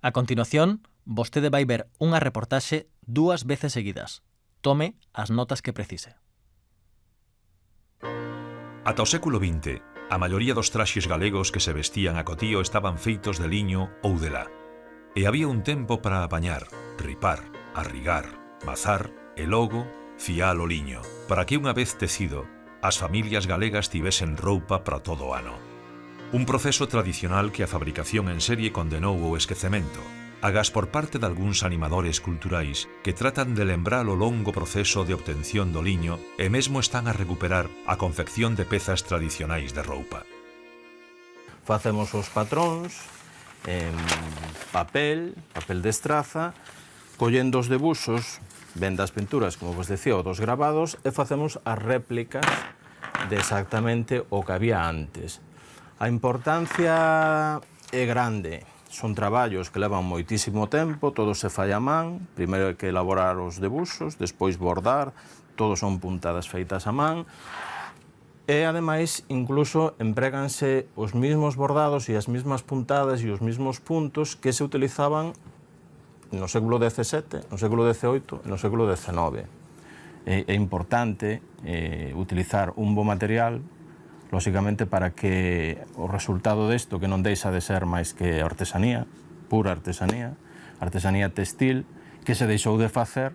A continuación, vostede vai ver unha reportaxe 2 veces seguidas. Tome as notas que precise. Ata o século XX, a maioría dos traxes galegos que se vestían a cotío estaban feitos de liño ou de lá. E había un tempo para apañar, ripar, arrigar, mazar e logo fiar o liño, para que unha vez tecido, as familias galegas tivesen roupa para todo o ano. Un proceso tradicional que a fabricación en serie condenou ao esquecemento, agás por parte de algúns animadores culturais que tratan de lembrar o longo proceso de obtención do liño e mesmo están a recuperar a confección de pezas tradicionais de roupa. Facemos os patróns en papel de estraza, collendo os debuxos, ben das pinturas, como vos decía, ou dos gravados, e facemos as réplicas de exactamente o que había antes. A importancia é grande. Son traballos que levan moitísimo tempo, todo se fai a man, primeiro hai que elaborar os debuxos, despois bordar, todos son puntadas feitas a man, e, ademais, incluso empréganse os mesmos bordados e as mesmas puntadas e os mesmos puntos que se utilizaban no século XVII, no século XVIII e no século XIX. É importante utilizar un bo material, lóxicamente, para que o resultado desto, que non deixa de ser máis que artesanía, pura artesanía, artesanía textil, que se deixou de facer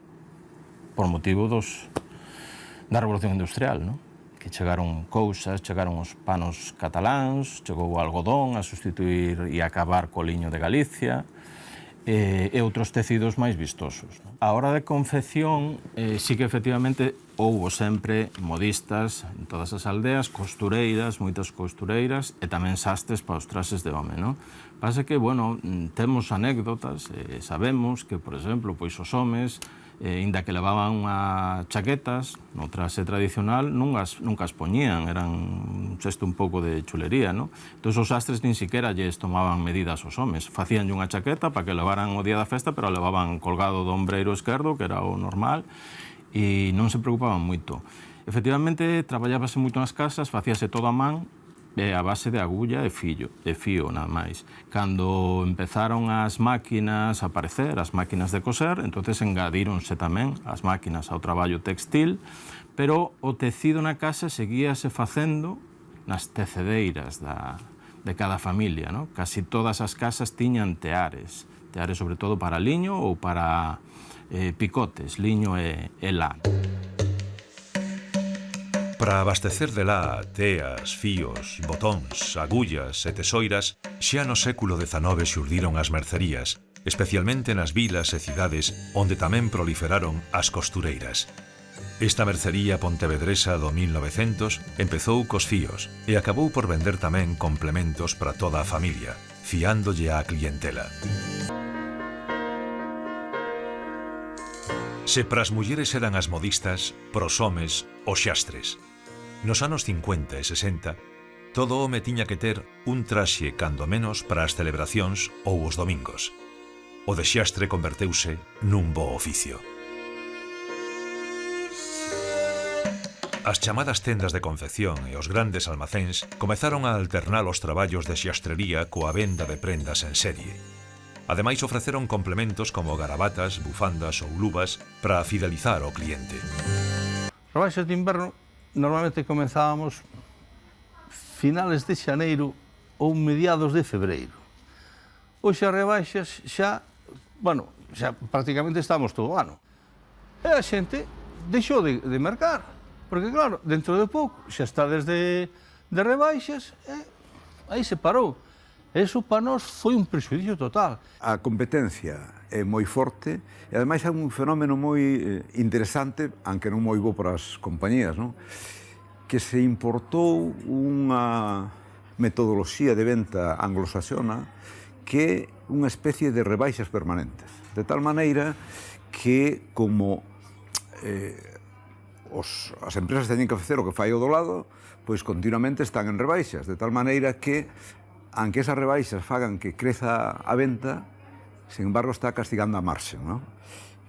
por motivo da Revolución Industrial, non? Que chegaron cousas, chegaron os panos cataláns, chegou o algodón a sustituir e acabar co liño de Galicia, e outros tecidos máis vistosos. A hora de confección, sí que efectivamente houbo sempre modistas en todas as aldeas, costureiras, moitas costureiras, e tamén sastres para os traxes de home, non? Pasa que, bueno, temos anécdotas, sabemos que, por exemplo, pois os homes, inda que levaban unhas chaquetas no traxe tradicional, nunca as poñían, eran un xesto un pouco de chulería, non? Entón, os sastres nin siquiera lles tomaban medidas aos homes. Facíanlle unha chaqueta para que levaran o día da festa, pero a levaban colgado do ombreiro esquerdo, que era o normal, e non se preocupaban moito. Efectivamente, traballábase moito nas casas, facíase todo a man, a base de agulla e fío, nada máis. Cando empezaron as máquinas a aparecer, as máquinas de coser, entonces engadíronse tamén as máquinas ao traballo textil, pero o tecido na casa seguíase facendo nas tecedeiras de cada familia, non? Casi todas as casas tiñan teares sobre todo para liño ou para picotes, liño e lá. Para abastecer de lá teas, fíos, botóns, agullas e tesoiras, xa no século XIX xurdiron as mercerías, especialmente nas vilas e cidades onde tamén proliferaron as costureiras. Esta mercería pontevedresa do 1900 empezou cos fíos e acabou por vender tamén complementos para toda a familia, fiándolle á clientela. Se para as mulleres eran as modistas, pros homes, os xastres. Nos anos 50 e 60, todo home tiña que ter un traxe cando menos para as celebracións ou os domingos. O de xastre converteuse nun bo oficio. As chamadas tendas de confección e os grandes almacéns comezaron a alternar os traballos de xastrería coa venda de prendas en serie. Ademais, ofreceron complementos como garabatas, bufandas ou luvas para fidelizar ao cliente. Rebaixas de inverno normalmente comenzábamos finales de xaneiro ou mediados de febreiro. Hoxe as rebaixas xa prácticamente estamos todo o ano. E a xente deixou de mercar, porque claro, dentro de pouco xa está desde de rebaixas e aí se parou. Eso para nós foi un prexudicio total. A competencia é moi forte e ademais é un fenómeno moi interesante, aunque non moi bo para as compañías, non? Que se importou unha metodoloxía de venta anglosaxona que é unha especie de rebaixas permanentes. De tal maneira que como as empresas teñen que facer o que fai o do lado, pois continuamente están en rebaixas, de tal maneira que aunque esas rebaixas fagan que creza a venta, sin embargo, está castigando a marxe, non?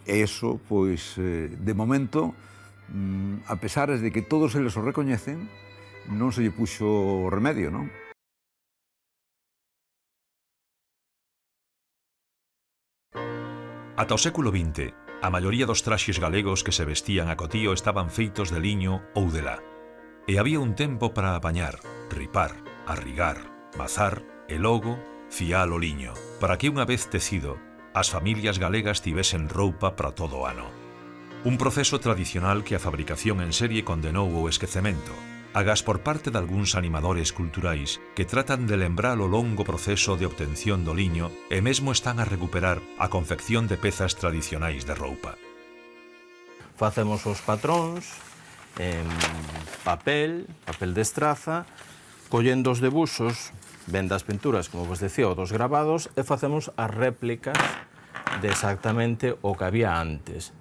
E iso, pois, de momento, a pesar de que todos eles o recoñecen, non se lle puxo remedio, non? Ata o século XX, a maioría dos traxes galegos que se vestían a cotío estaban feitos de liño ou de lã. E había un tempo para apañar, ripar, arrigar, mazar e logo fiar o liño, para que unha vez tecido, as familias galegas tivesen roupa para todo o ano. Un proceso tradicional que a fabricación en serie condenou ao esquecemento, agás por parte de algúns animadores culturais que tratan de lembrar o longo proceso de obtención do liño e mesmo están a recuperar a confección de pezas tradicionais de roupa. Facemos os patróns en papel de estraza, collendo os debuxos, ben das pinturas, como vos decía, ou dos grabados, e facemos as réplicas de exactamente o que había antes.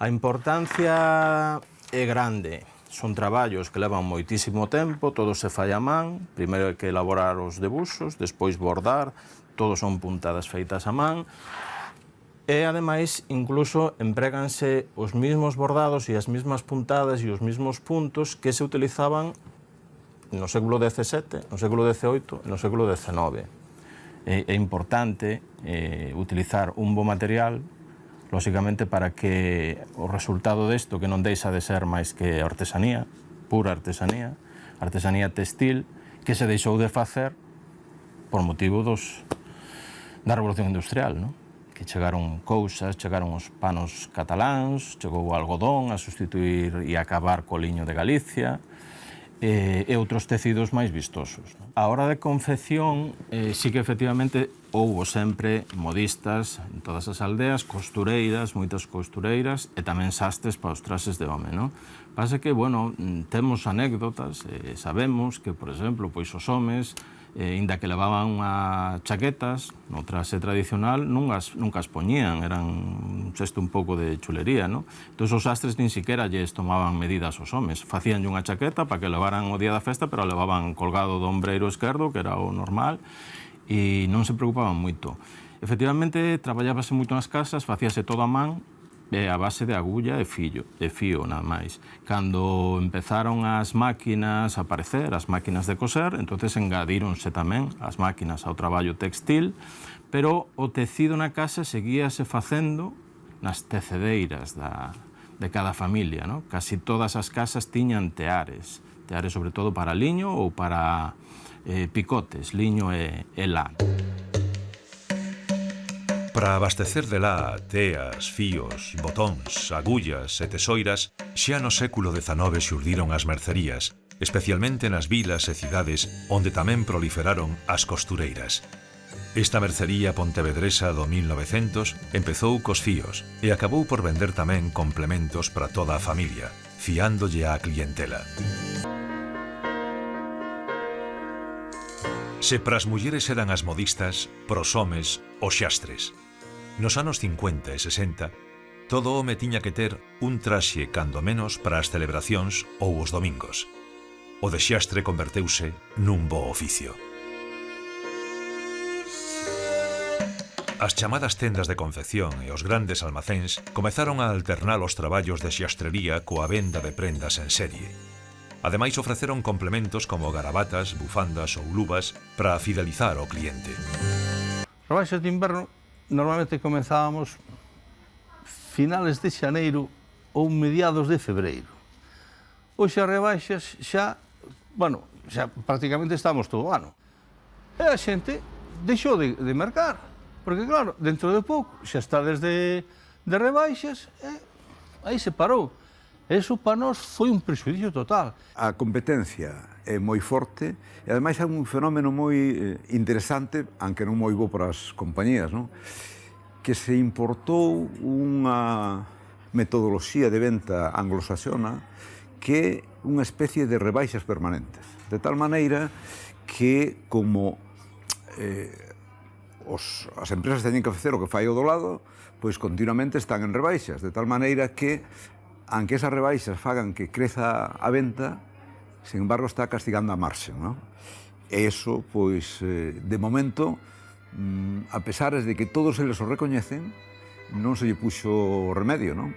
A importancia é grande. Son traballos que levan moitísimo tempo, todo se fai a man, primeiro hai que elaborar os debuxos, despois bordar, todos son puntadas feitas a man, e ademais incluso empréganse os mesmos bordados e as mesmas puntadas e os mesmos puntos que se utilizaban no século XVII, no século XVIII e no século XIX. É importante utilizar un bo material, lóxicamente, para que o resultado desto, que non deixa de ser máis que artesanía, pura artesanía, artesanía textil, que se deixou de facer por motivo da Revolución Industrial, non? Que chegaron cousas, chegaron os panos cataláns, chegou o algodón a sustituir e acabar co liño de Galicia, e outros tecidos máis vistosos. A hora de confección, sí que efectivamente houbo sempre modistas en todas as aldeas, costureiras, moitas costureiras, e tamén sastres para os traxes de home, non? Pasa que, bueno, temos anécdotas, sabemos que, por exemplo, pois os homes, inda que levaban unhas chaquetas no traxe tradicional, nunca as poñían, eran un xesto un pouco de chulería, non? Entón, os sastres nin siquiera lles tomaban medidas aos homes. Facíanlle unha chaqueta para que levaran o día da festa, pero a levaban colgado do ombreiro esquerdo, que era o normal, e non se preocupaban moito. Efectivamente, traballábase moito nas casas, facíase todo a man, a base de agulla e fío, nada máis. Cando empezaron as máquinas a aparecer, as máquinas de coser, entonces engadíronse tamén as máquinas ao traballo textil, pero o tecido na casa seguíase facendo nas tecedeiras de cada familia, non? Casi todas as casas tiñan teares sobre todo para liño ou para picotes, liño e lã. Para abastecer de lã, teas, fíos, botóns, agullas e tesoiras, xa no século XIX xurdiron as mercerías, especialmente nas vilas e cidades onde tamén proliferaron as costureiras. Esta mercería pontevedresa do 1900 empezou cos fíos e acabou por vender tamén complementos para toda a familia, fiándolle á clientela. Se pras mulleres eran as modistas, pros homes, os xastres. Nos anos 50 e 60, todo home tiña que ter un traxe cando menos para as celebracións ou os domingos. O de xastre converteuse nun bo oficio. As chamadas tendas de confección e os grandes almacéns comezaron a alternar os traballos de xastrería coa venda de prendas en serie. Ademais, ofreceron complementos como garabatas, bufandas ou luvas para fidelizar ao cliente. Rebaixas de inverno normalmente comenzábamos finales de xaneiro ou mediados de febreiro. Hoxe as rebaixas xa prácticamente estamos todo o ano. E a xente deixou de mercar, porque claro, dentro de pouco xa está desde rebaixas e aí se parou. Eso para nós foi un prexudicio total. A competencia é moi forte e ademais é un fenómeno moi interesante, aunque non moi bo para as compañías, non? Que se importou unha metodoloxía de venta anglosaxona que é unha especie de rebaixas permanentes. De tal maneira que como as empresas teñen que facer o que fai o do lado, pois continuamente están en rebaixas, de tal maneira que aunque esas rebaixas fagan que creza a venta, sin embargo está castigando a marxe, non? E iso, pois, de momento, a pesar de que todos eles o recoñecen, non se lle puxo remedio, non?